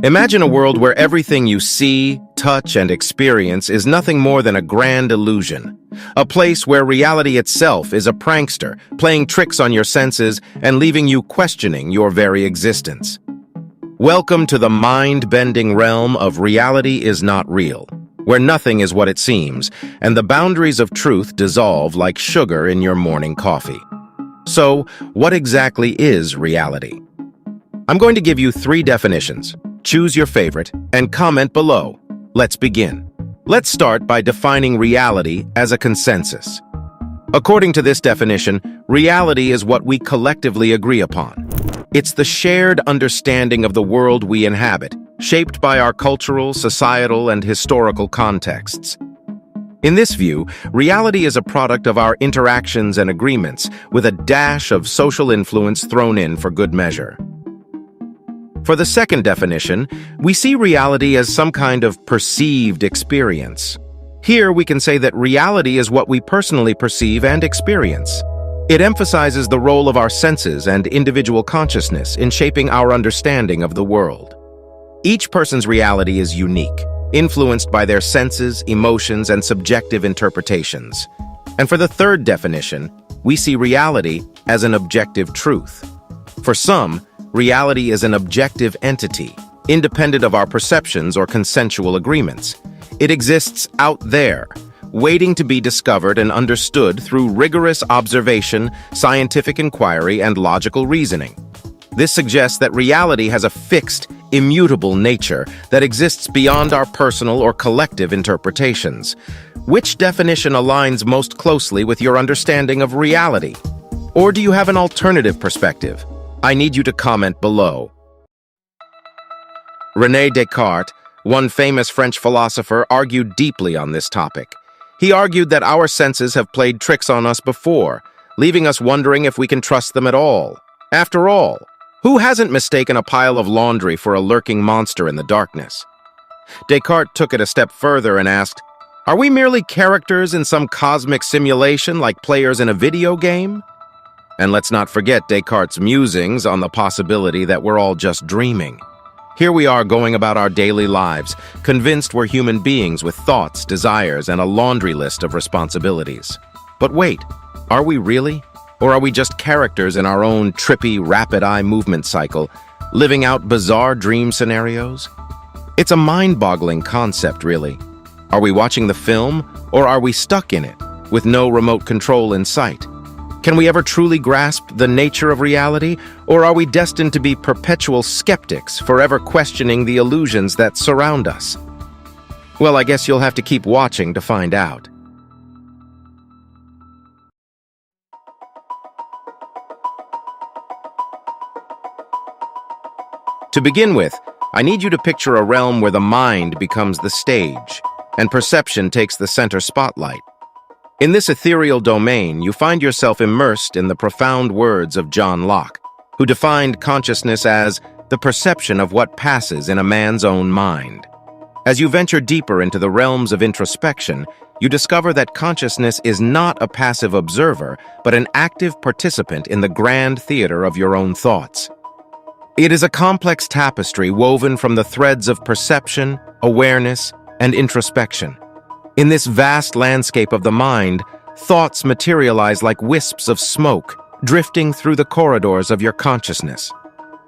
Imagine a world where everything you see, touch, and experience is nothing more than a grand illusion. A place where reality itself is a prankster, playing tricks on your senses and leaving you questioning your very existence. Welcome to the mind-bending realm of reality is not real, where nothing is what it seems, and the boundaries of truth dissolve like sugar in your morning coffee. So, what exactly is reality? I'm going to give you 3 definitions. Choose your favorite and comment below. Let's begin. Let's start by defining reality as a consensus. According to this definition, reality is what we collectively agree upon. It's the shared understanding of the world we inhabit, shaped by our cultural, societal, and historical contexts. In this view, reality is a product of our interactions and agreements, with a dash of social influence thrown in for good measure. For the second definition, we see reality as some kind of perceived experience. Here we can say that reality is what we personally perceive and experience. It emphasizes the role of our senses and individual consciousness in shaping our understanding of the world. Each person's reality is unique, influenced by their senses, emotions, and subjective interpretations. And for the third definition, we see reality as an objective truth. For some, reality is an objective entity, independent of our perceptions or consensual agreements. It exists out there, waiting to be discovered and understood through rigorous observation, scientific inquiry, and logical reasoning. This suggests that reality has a fixed, immutable nature that exists beyond our personal or collective interpretations. Which definition aligns most closely with your understanding of reality? Or do you have an alternative perspective? I need you to comment below. René Descartes, one famous French philosopher, argued deeply on this topic. He argued that our senses have played tricks on us before, leaving us wondering if we can trust them at all. After all, who hasn't mistaken a pile of laundry for a lurking monster in the darkness? Descartes took it a step further and asked, are we merely characters in some cosmic simulation like players in a video game? And let's not forget Descartes' musings on the possibility that we're all just dreaming. Here we are going about our daily lives, convinced we're human beings with thoughts, desires, and a laundry list of responsibilities. But wait, are we really? Or are we just characters in our own trippy, rapid-eye movement cycle, living out bizarre dream scenarios? It's a mind-boggling concept, really. Are we watching the film, or are we stuck in it, with no remote control in sight? Can we ever truly grasp the nature of reality, or are we destined to be perpetual skeptics, forever questioning the illusions that surround us? Well, I guess you'll have to keep watching to find out. To begin with, I need you to picture a realm where the mind becomes the stage, and perception takes the center spotlight. In this ethereal domain, you find yourself immersed in the profound words of John Locke, who defined consciousness as the perception of what passes in a man's own mind. As you venture deeper into the realms of introspection, you discover that consciousness is not a passive observer, but an active participant in the grand theater of your own thoughts. It is a complex tapestry woven from the threads of perception, awareness, and introspection. In this vast landscape of the mind, thoughts materialize like wisps of smoke, drifting through the corridors of your consciousness.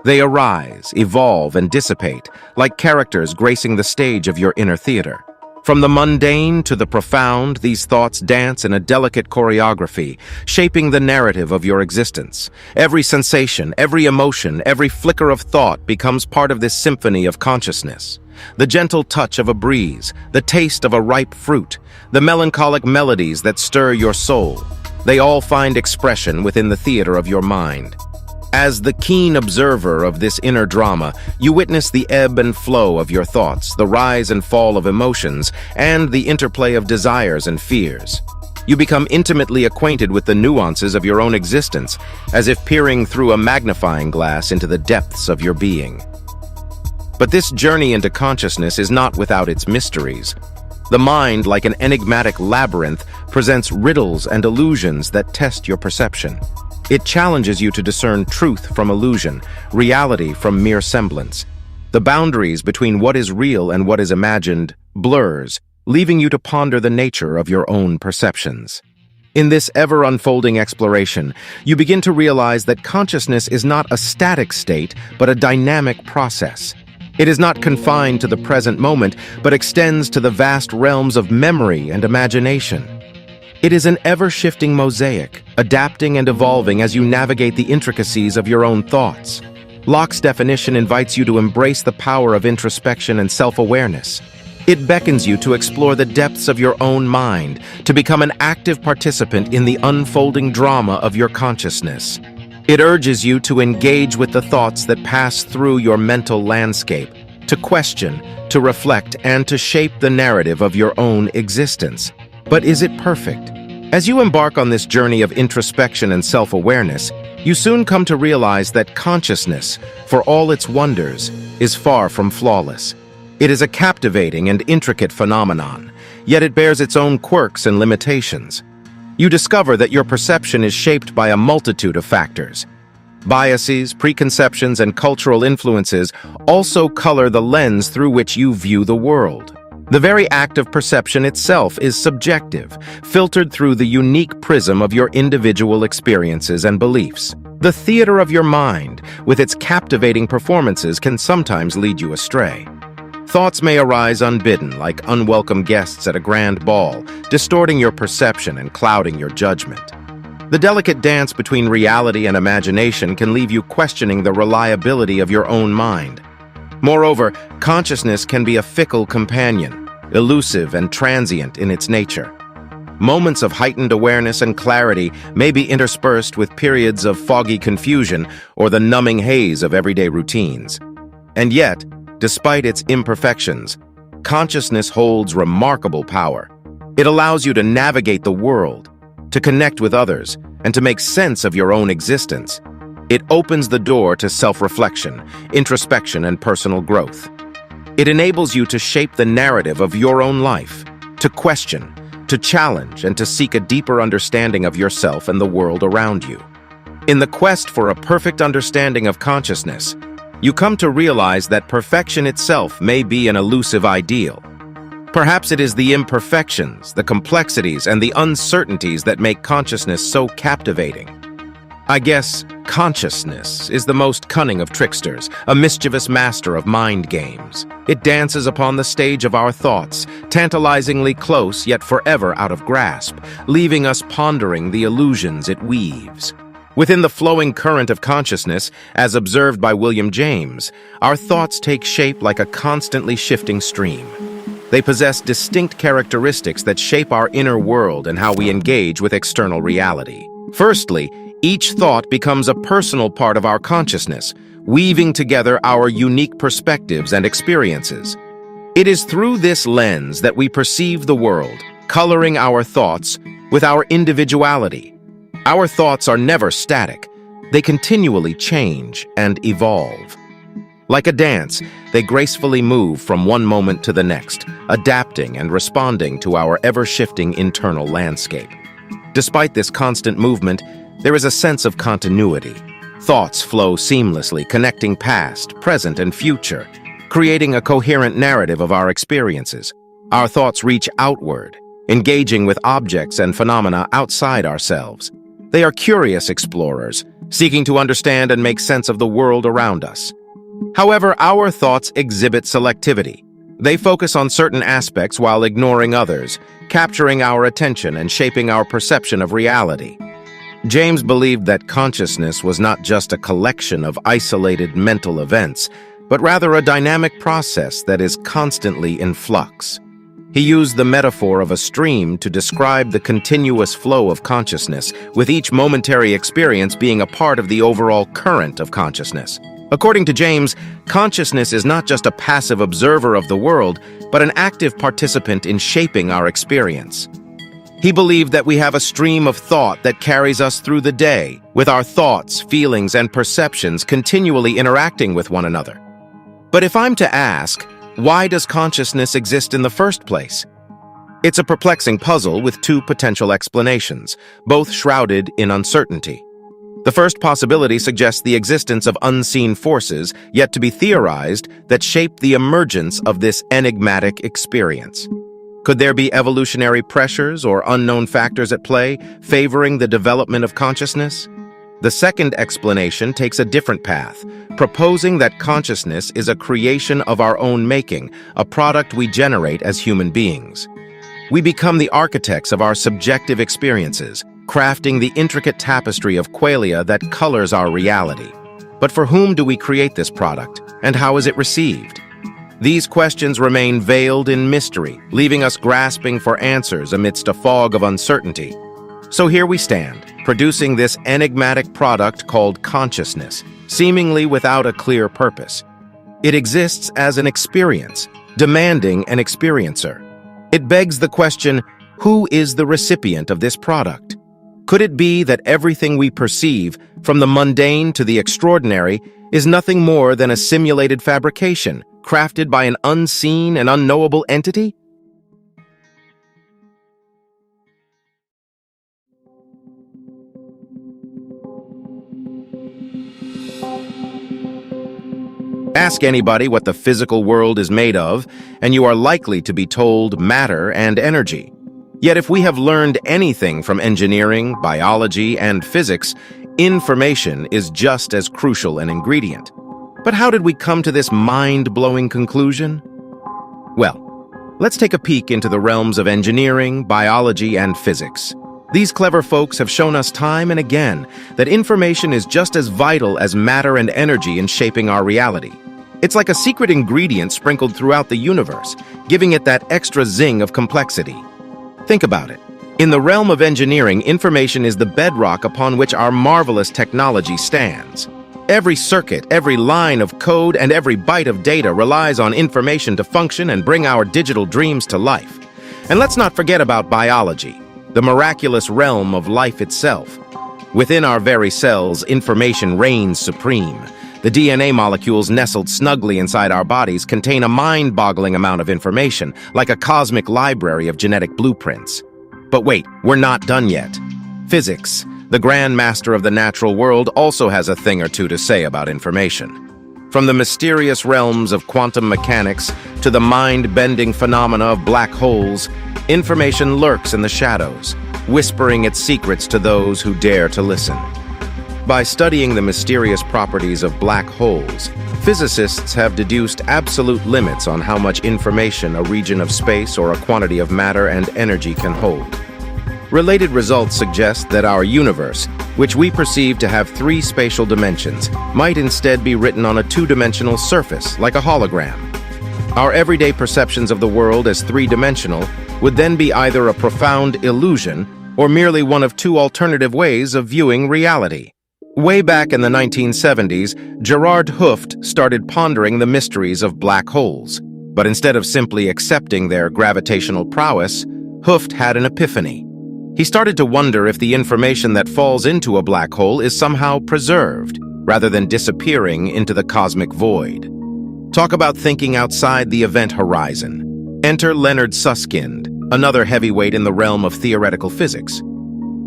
They arise, evolve, and dissipate, like characters gracing the stage of your inner theater. From the mundane to the profound, these thoughts dance in a delicate choreography, shaping the narrative of your existence. Every sensation, every emotion, every flicker of thought becomes part of this symphony of consciousness. The gentle touch of a breeze, the taste of a ripe fruit, the melancholic melodies that stir your soul, they all find expression within the theater of your mind. As the keen observer of this inner drama, you witness the ebb and flow of your thoughts, the rise and fall of emotions, and the interplay of desires and fears. You become intimately acquainted with the nuances of your own existence, as if peering through a magnifying glass into the depths of your being. But this journey into consciousness is not without its mysteries. The mind, like an enigmatic labyrinth, presents riddles and illusions that test your perception. It challenges you to discern truth from illusion, reality from mere semblance. The boundaries between what is real and what is imagined blurs, leaving you to ponder the nature of your own perceptions. In this ever-unfolding exploration, you begin to realize that consciousness is not a static state, but a dynamic process. It is not confined to the present moment, but extends to the vast realms of memory and imagination. It is an ever-shifting mosaic, adapting and evolving as you navigate the intricacies of your own thoughts. Locke's definition invites you to embrace the power of introspection and self-awareness. It beckons you to explore the depths of your own mind, to become an active participant in the unfolding drama of your consciousness. It urges you to engage with the thoughts that pass through your mental landscape, to question, to reflect, and to shape the narrative of your own existence. But is it perfect? As you embark on this journey of introspection and self-awareness, you soon come to realize that consciousness, for all its wonders, is far from flawless. It is a captivating and intricate phenomenon, yet it bears its own quirks and limitations. You discover that your perception is shaped by a multitude of factors. Biases, preconceptions, and cultural influences also color the lens through which you view the world. The very act of perception itself is subjective, filtered through the unique prism of your individual experiences and beliefs. The theater of your mind, with its captivating performances, can sometimes lead you astray. Thoughts may arise unbidden, like unwelcome guests at a grand ball, distorting your perception and clouding your judgment. The delicate dance between reality and imagination can leave you questioning the reliability of your own mind. Moreover, consciousness can be a fickle companion, elusive and transient in its nature. Moments of heightened awareness and clarity may be interspersed with periods of foggy confusion or the numbing haze of everyday routines. And yet, despite its imperfections, consciousness holds remarkable power. It allows you to navigate the world, to connect with others, and to make sense of your own existence. It opens the door to self-reflection, introspection, and personal growth. It enables you to shape the narrative of your own life, to question, to challenge, and to seek a deeper understanding of yourself and the world around you. In the quest for a perfect understanding of consciousness, you come to realize that perfection itself may be an elusive ideal. Perhaps it is the imperfections, the complexities, and the uncertainties that make consciousness so captivating. I guess consciousness is the most cunning of tricksters, a mischievous master of mind games. It dances upon the stage of our thoughts, tantalizingly close yet forever out of grasp, leaving us pondering the illusions it weaves. Within the flowing current of consciousness, as observed by William James, our thoughts take shape like a constantly shifting stream. They possess distinct characteristics that shape our inner world and how we engage with external reality. Firstly, each thought becomes a personal part of our consciousness, weaving together our unique perspectives and experiences. It is through this lens that we perceive the world, coloring our thoughts with our individuality. Our thoughts are never static. They continually change and evolve. Like a dance, they gracefully move from one moment to the next, adapting and responding to our ever-shifting internal landscape. Despite this constant movement, there is a sense of continuity. Thoughts flow seamlessly, connecting past, present, and future, creating a coherent narrative of our experiences. Our thoughts reach outward, engaging with objects and phenomena outside ourselves. They are curious explorers, seeking to understand and make sense of the world around us. However, our thoughts exhibit selectivity. They focus on certain aspects while ignoring others, capturing our attention and shaping our perception of reality. James believed that consciousness was not just a collection of isolated mental events, but rather a dynamic process that is constantly in flux. He used the metaphor of a stream to describe the continuous flow of consciousness, with each momentary experience being a part of the overall current of consciousness. According to James, consciousness is not just a passive observer of the world, but an active participant in shaping our experience. He believed that we have a stream of thought that carries us through the day, with our thoughts, feelings, and perceptions continually interacting with one another. But if I'm to ask, why does consciousness exist in the first place? It's a perplexing puzzle with two potential explanations, both shrouded in uncertainty. The first possibility suggests the existence of unseen forces yet to be theorized that shape the emergence of this enigmatic experience. Could there be evolutionary pressures or unknown factors at play favoring the development of consciousness? The second explanation takes a different path, proposing that consciousness is a creation of our own making, a product we generate as human beings. We become the architects of our subjective experiences, crafting the intricate tapestry of qualia that colors our reality. But for whom do we create this product, and how is it received? These questions remain veiled in mystery, leaving us grasping for answers amidst a fog of uncertainty. So here we stand, producing this enigmatic product called consciousness, seemingly without a clear purpose. It exists as an experience, demanding an experiencer. It begs the question, who is the recipient of this product? Could it be that everything we perceive, from the mundane to the extraordinary, is nothing more than a simulated fabrication, crafted by an unseen and unknowable entity? Ask anybody what the physical world is made of, and you are likely to be told matter and energy. Yet if we have learned anything from engineering, biology, and physics, information is just as crucial an ingredient. But how did we come to this mind-blowing conclusion? Well, let's take a peek into the realms of engineering, biology, and physics. These clever folks have shown us time and again that information is just as vital as matter and energy in shaping our reality. It's like a secret ingredient sprinkled throughout the universe, giving it that extra zing of complexity. Think about it. In the realm of engineering, information is the bedrock upon which our marvelous technology stands. Every circuit, every line of code, and every byte of data relies on information to function and bring our digital dreams to life. And let's not forget about biology, the miraculous realm of life itself. Within our very cells, information reigns supreme. The DNA molecules nestled snugly inside our bodies contain a mind-boggling amount of information, like a cosmic library of genetic blueprints. But wait, we're not done yet. Physics, the grand master of the natural world, also has a thing or two to say about information. From the mysterious realms of quantum mechanics to the mind-bending phenomena of black holes, information lurks in the shadows, whispering its secrets to those who dare to listen. By studying the mysterious properties of black holes, physicists have deduced absolute limits on how much information a region of space or a quantity of matter and energy can hold. Related results suggest that our universe, which we perceive to have 3 spatial dimensions, might instead be written on a 2-dimensional surface, like a hologram. Our everyday perceptions of the world as 3-dimensional would then be either a profound illusion or merely one of 2 alternative ways of viewing reality. Way back in the 1970s, Gerard Hooft started pondering the mysteries of black holes. But instead of simply accepting their gravitational prowess, Hooft had an epiphany. He started to wonder if the information that falls into a black hole is somehow preserved, rather than disappearing into the cosmic void. Talk about thinking outside the event horizon. Enter Leonard Susskind, another heavyweight in the realm of theoretical physics.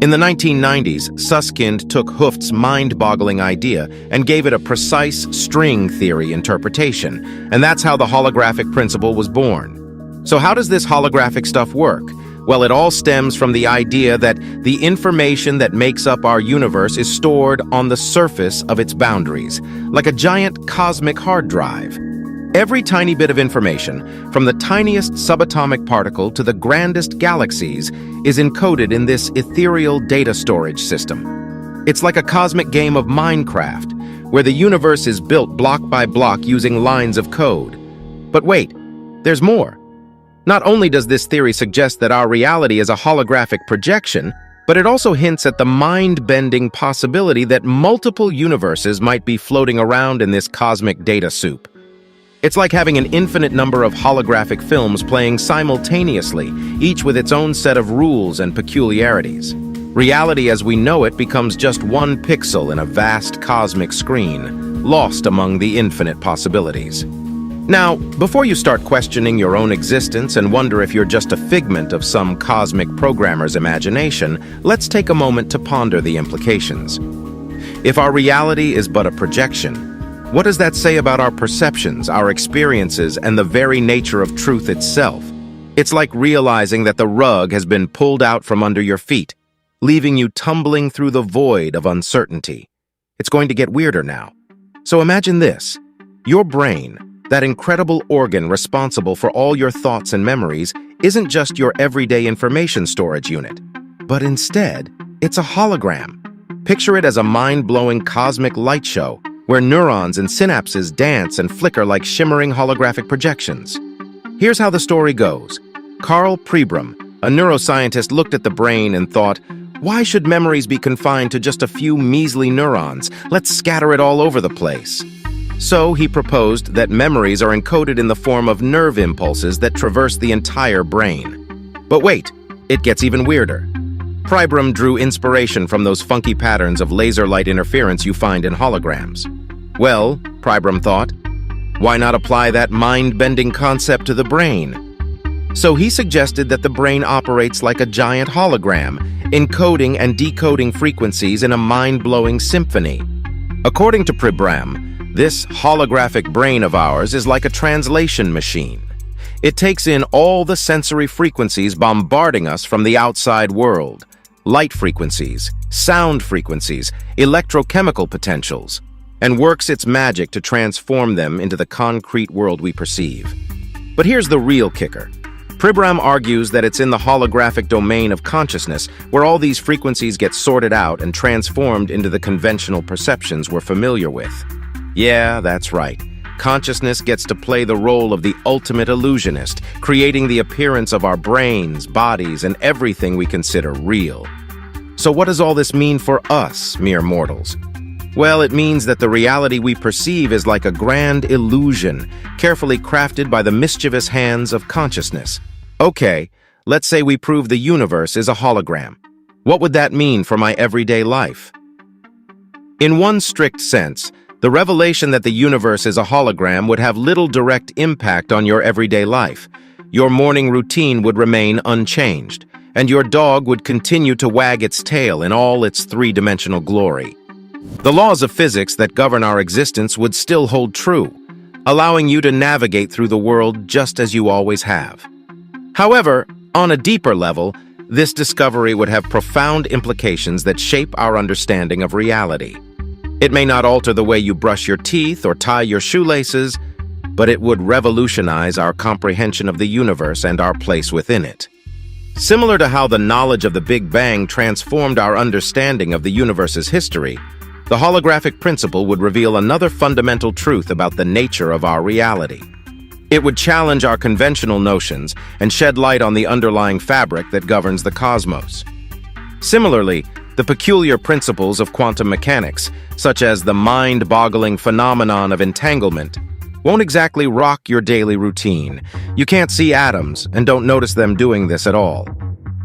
In the 1990s, Susskind took Hooft's mind-boggling idea and gave it a precise string theory interpretation, and that's how the holographic principle was born. So how does this holographic stuff work? Well, it all stems from the idea that the information that makes up our universe is stored on the surface of its boundaries, like a giant cosmic hard drive. Every tiny bit of information, from the tiniest subatomic particle to the grandest galaxies, is encoded in this ethereal data storage system. It's like a cosmic game of Minecraft, where the universe is built block by block using lines of code. But wait, there's more. Not only does this theory suggest that our reality is a holographic projection, but it also hints at the mind-bending possibility that multiple universes might be floating around in this cosmic data soup. It's like having an infinite number of holographic films playing simultaneously, each with its own set of rules and peculiarities. Reality as we know it becomes just one pixel in a vast cosmic screen, lost among the infinite possibilities. Now, before you start questioning your own existence and wonder if you're just a figment of some cosmic programmer's imagination, let's take a moment to ponder the implications. If our reality is but a projection, what does that say about our perceptions, our experiences, and the very nature of truth itself? It's like realizing that the rug has been pulled out from under your feet, leaving you tumbling through the void of uncertainty. It's going to get weirder now. So imagine this. Your brain, that incredible organ responsible for all your thoughts and memories, isn't just your everyday information storage unit, but instead, it's a hologram. Picture it as a mind-blowing cosmic light show where neurons and synapses dance and flicker like shimmering holographic projections. Here's how the story goes. Karl Pribram, a neuroscientist, looked at the brain and thought, why should memories be confined to just a few measly neurons? Let's scatter it all over the place. So he proposed that memories are encoded in the form of nerve impulses that traverse the entire brain. But wait, it gets even weirder. Pribram drew inspiration from those funky patterns of laser light interference you find in holograms. Well, Pribram thought, why not apply that mind-bending concept to the brain? So he suggested that the brain operates like a giant hologram, encoding and decoding frequencies in a mind-blowing symphony. According to Pribram, this holographic brain of ours is like a translation machine. It takes in all the sensory frequencies bombarding us from the outside world. Light frequencies, sound frequencies, electrochemical potentials, and works its magic to transform them into the concrete world we perceive. But here's the real kicker. Pribram argues that it's in the holographic domain of consciousness where all these frequencies get sorted out and transformed into the conventional perceptions we're familiar with. Yeah, that's right. Consciousness gets to play the role of the ultimate illusionist, creating the appearance of our brains, bodies, and everything we consider real. So what does all this mean for us, mere mortals? Well, it means that the reality we perceive is like a grand illusion, carefully crafted by the mischievous hands of consciousness. Okay, let's say we prove the universe is a hologram. What would that mean for my everyday life? In one strict sense, the revelation that the universe is a hologram would have little direct impact on your everyday life. Your morning routine would remain unchanged, and your dog would continue to wag its tail in all its three-dimensional glory. The laws of physics that govern our existence would still hold true, allowing you to navigate through the world just as you always have. However, on a deeper level, this discovery would have profound implications that shape our understanding of reality. It may not alter the way you brush your teeth or tie your shoelaces, but it would revolutionize our comprehension of the universe and our place within it. Similar to how the knowledge of the Big Bang transformed our understanding of the universe's history, the holographic principle would reveal another fundamental truth about the nature of our reality. It would challenge our conventional notions and shed light on the underlying fabric that governs the cosmos. Similarly, the peculiar principles of quantum mechanics, such as the mind-boggling phenomenon of entanglement, won't exactly rock your daily routine. You can't see atoms and don't notice them doing this at all.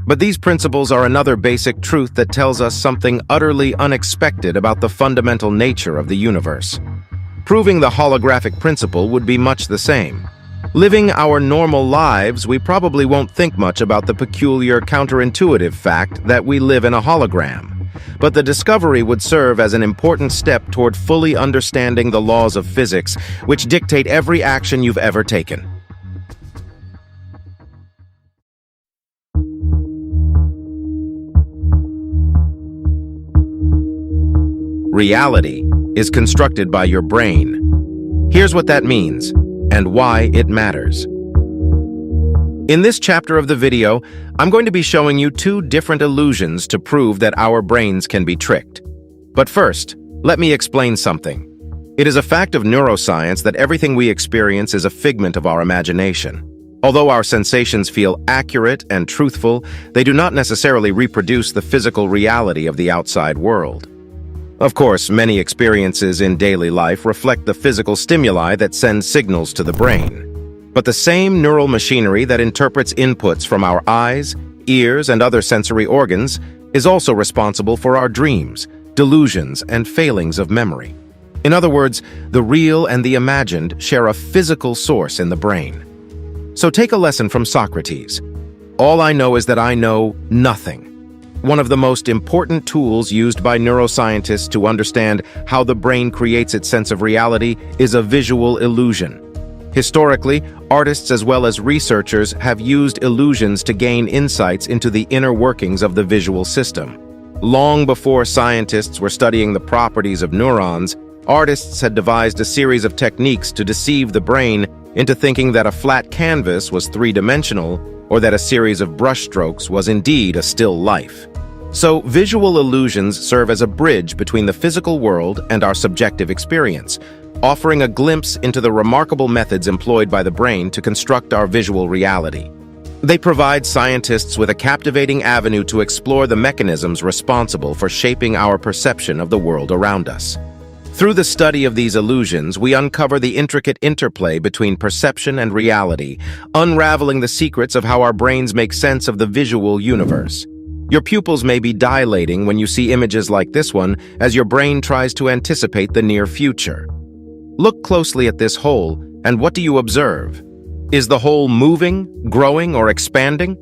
But these principles are another basic truth that tells us something utterly unexpected about the fundamental nature of the universe. Proving the holographic principle would be much the same. Living our normal lives, we probably won't think much about the peculiar counterintuitive fact that we live in a hologram. But the discovery would serve as an important step toward fully understanding the laws of physics, which dictate every action you've ever taken. Reality is constructed by your brain. Here's what that means and why it matters. In this chapter of the video, I'm going to be showing you two different illusions to prove that our brains can be tricked. But first, let me explain something. It is a fact of neuroscience that everything we experience is a figment of our imagination. Although our sensations feel accurate and truthful, they do not necessarily reproduce the physical reality of the outside world. Of course, many experiences in daily life reflect the physical stimuli that send signals to the brain. But the same neural machinery that interprets inputs from our eyes, ears, and other sensory organs is also responsible for our dreams, delusions, and failings of memory. In other words, the real and the imagined share a physical source in the brain. So take a lesson from Socrates. All I know is that I know nothing. One of the most important tools used by neuroscientists to understand how the brain creates its sense of reality is a visual illusion. Historically, artists as well as researchers have used illusions to gain insights into the inner workings of the visual system. Long before scientists were studying the properties of neurons, artists had devised a series of techniques to deceive the brain into thinking that a flat canvas was three-dimensional or that a series of brushstrokes was indeed a still life. So, visual illusions serve as a bridge between the physical world and our subjective experience, offering a glimpse into the remarkable methods employed by the brain to construct our visual reality. They provide scientists with a captivating avenue to explore the mechanisms responsible for shaping our perception of the world around us. Through the study of these illusions, we uncover the intricate interplay between perception and reality, unraveling the secrets of how our brains make sense of the visual universe. Your pupils may be dilating when you see images like this one as your brain tries to anticipate the near future. Look closely at this hole, and what do you observe? Is the hole moving, growing, or expanding?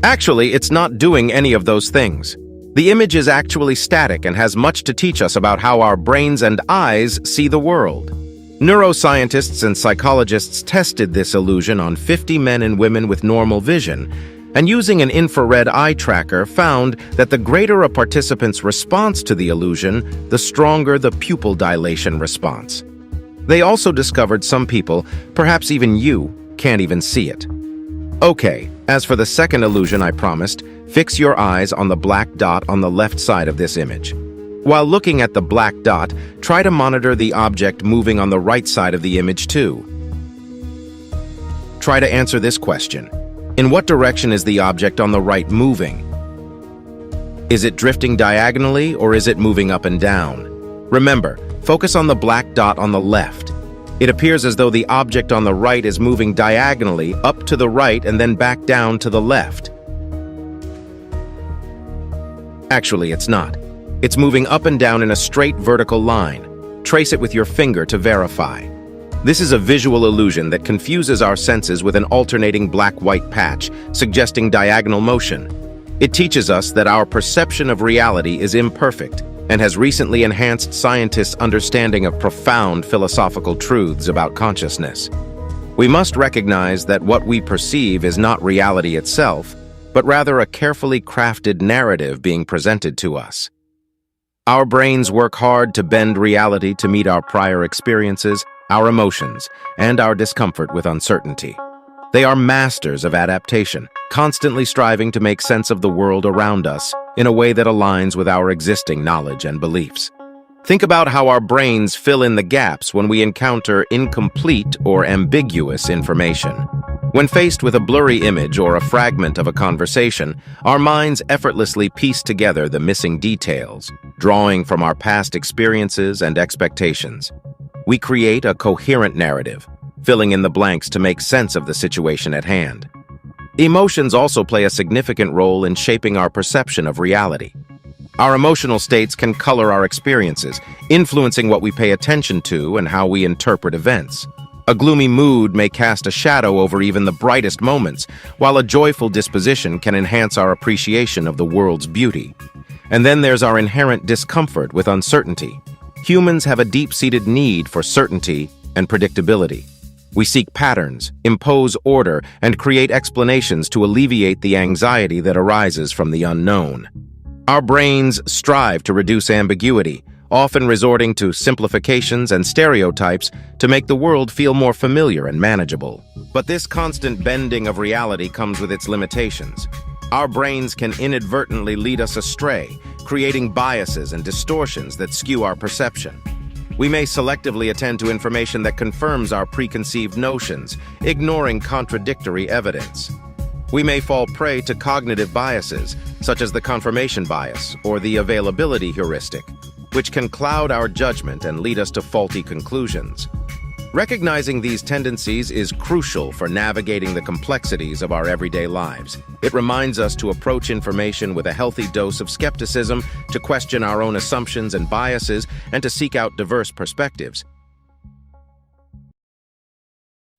Actually, it's not doing any of those things. The image is actually static and has much to teach us about how our brains and eyes see the world. Neuroscientists and psychologists tested this illusion on 50 men and women with normal vision, and using an infrared eye tracker found that the greater a participant's response to the illusion, the stronger the pupil dilation response. They also discovered some people, perhaps even you, can't even see it. Okay, as for the second illusion I promised, fix your eyes on the black dot on the left side of this image. While looking at the black dot, try to monitor the object moving on the right side of the image too. Try to answer this question. In what direction is the object on the right moving? Is it drifting diagonally or is it moving up and down? Remember, focus on the black dot on the left. It appears as though the object on the right is moving diagonally up to the right and then back down to the left. Actually, it's not. It's moving up and down in a straight vertical line. Trace it with your finger to verify. This is a visual illusion that confuses our senses with an alternating black-white patch, suggesting diagonal motion. It teaches us that our perception of reality is imperfect and has recently enhanced scientists' understanding of profound philosophical truths about consciousness. We must recognize that what we perceive is not reality itself, but rather a carefully crafted narrative being presented to us. Our brains work hard to bend reality to meet our prior experiences, our emotions, and our discomfort with uncertainty. They are masters of adaptation, constantly striving to make sense of the world around us in a way that aligns with our existing knowledge and beliefs. Think about how our brains fill in the gaps when we encounter incomplete or ambiguous information. When faced with a blurry image or a fragment of a conversation, our minds effortlessly piece together the missing details, drawing from our past experiences and expectations. We create a coherent narrative, filling in the blanks to make sense of the situation at hand. Emotions also play a significant role in shaping our perception of reality. Our emotional states can color our experiences, influencing what we pay attention to and how we interpret events. A gloomy mood may cast a shadow over even the brightest moments, while a joyful disposition can enhance our appreciation of the world's beauty. And then there's our inherent discomfort with uncertainty. Humans have a deep-seated need for certainty and predictability. We seek patterns, impose order, and create explanations to alleviate the anxiety that arises from the unknown. Our brains strive to reduce ambiguity, often resorting to simplifications and stereotypes to make the world feel more familiar and manageable. But this constant bending of reality comes with its limitations. Our brains can inadvertently lead us astray, creating biases and distortions that skew our perception. We may selectively attend to information that confirms our preconceived notions, ignoring contradictory evidence. We may fall prey to cognitive biases, such as the confirmation bias or the availability heuristic, which can cloud our judgment and lead us to faulty conclusions. Recognizing these tendencies is crucial for navigating the complexities of our everyday lives. It reminds us to approach information with a healthy dose of skepticism, to question our own assumptions and biases, and to seek out diverse perspectives.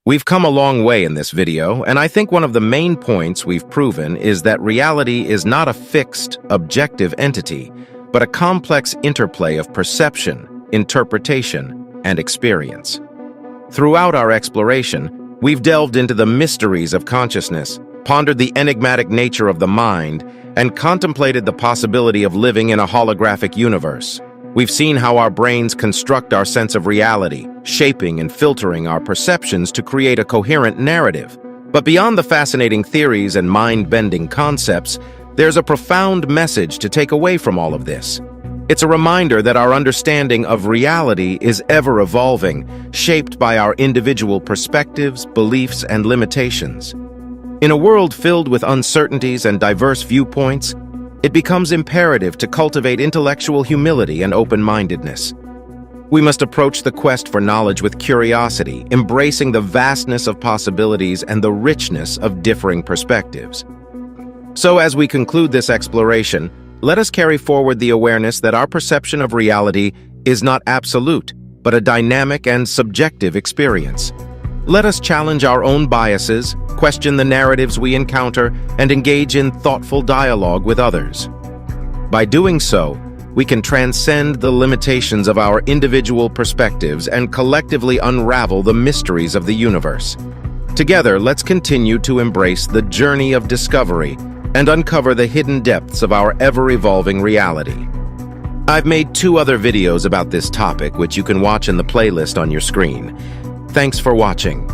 We've come a long way in this video, and I think one of the main points we've proven is that reality is not a fixed, objective entity, but a complex interplay of perception, interpretation, and experience. Throughout our exploration, we've delved into the mysteries of consciousness, pondered the enigmatic nature of the mind, and contemplated the possibility of living in a holographic universe. We've seen how our brains construct our sense of reality, shaping and filtering our perceptions to create a coherent narrative. But beyond the fascinating theories and mind-bending concepts, there's a profound message to take away from all of this. It's a reminder that our understanding of reality is ever-evolving, shaped by our individual perspectives, beliefs, and limitations. In a world filled with uncertainties and diverse viewpoints, it becomes imperative to cultivate intellectual humility and open-mindedness. We must approach the quest for knowledge with curiosity, embracing the vastness of possibilities and the richness of differing perspectives. So as we conclude this exploration, let us carry forward the awareness that our perception of reality is not absolute, but a dynamic and subjective experience. Let us challenge our own biases, question the narratives we encounter, and engage in thoughtful dialogue with others. By doing so, we can transcend the limitations of our individual perspectives and collectively unravel the mysteries of the universe. Together, let's continue to embrace the journey of discovery and uncover the hidden depths of our ever-evolving reality. I've made 2 other videos about this topic, which you can watch in the playlist on your screen. Thanks for watching.